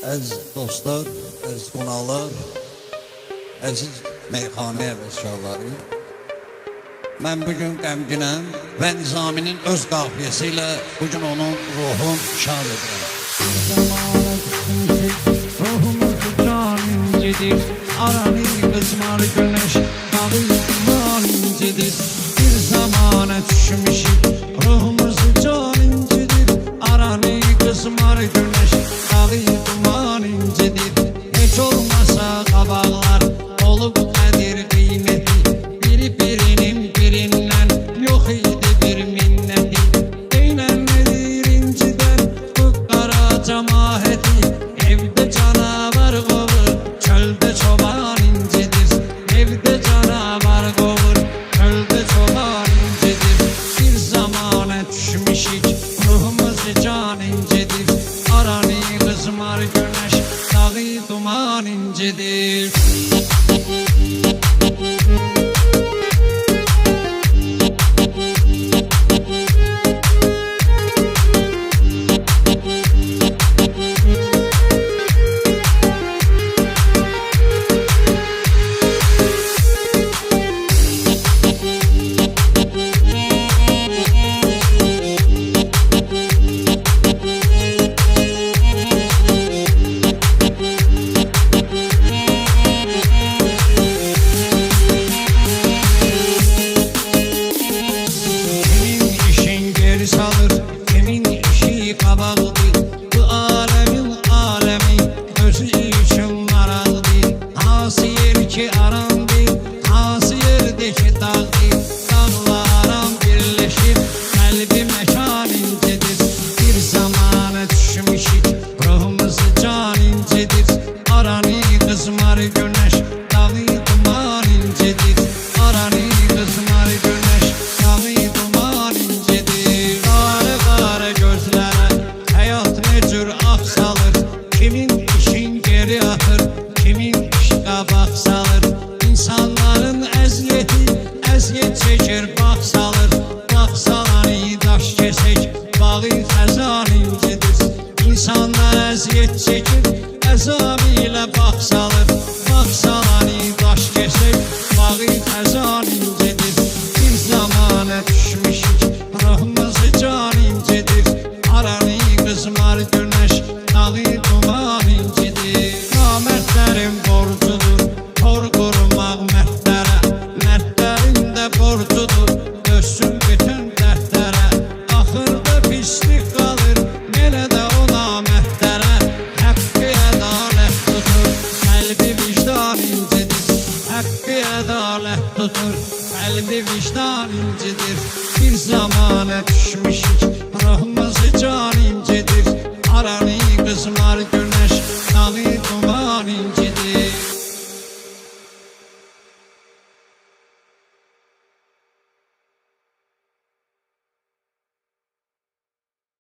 Əziz dostlar, əziz qonaqlar, əziz meyxanə əvəzkarları, mən bugün qəmginəm və Nizaminin öz qafiyəsi ilə bugün onun ruhun şad edirəm. Ruhumuz can incidir, aranı kızmar güneş, dağı duman incidir. Bir zamana düşmüşük, ruhumuz can incidir, aranı kızmar güneş, dağı duman incidir. Hiç olmasa qabaqlar, olub qədir qiyməti, biri birinin birindən yox idi bir minnəti. Eynən nedir incidən bu qara cəmaəti, evdə canavar qovur, çöldə çoban incidir. Evdə canavar qovur, çöldə çoban incidir. Bir zamana düşmüşük, ruhumuz can incidir, aranı qızmar güneş, dağı duman incidir. Salır, kimin işi qabaqdır, bu alemin alemi özü üçün maraqdır. Hansı yer ki arandır, hansı yerdeki dağdır, dağla aram birleşir, qəlbi məkan incidir. Bir zamana düşmüşük, ruhumuz can incidir, aranı qızmar güneş, dağı duman incidir. Aranı qızmar güneş, dağı duman incidir. Kimin işin geri atır, kimin iş qabaq salır. İnsanların əziyyət çəkir, bax salır. Bax salanı daş kesək, bağı xəzan incidir. İnsanlar əziyyət çəkir, əzabı ilə bax salır. Bax salanı daş kesək, bağı xəzan incidir. Bir zamana düşmüşük, ruhumuz can incidir, aranı qızmar güneş, dağı duman incidir. Namərdlərin borcudur, tor qurmaq mərdlərə, mərdlərin də borcudur, dössün bütün dərdlərə. Axırda pislik qalır, belə də o namərdlərə. Həqqi ədalət tutur, qəlbi vicdan incidir. Həqqi ədalət tutur, qəlbi vicdan incidir. Bir zamana düşmüşük,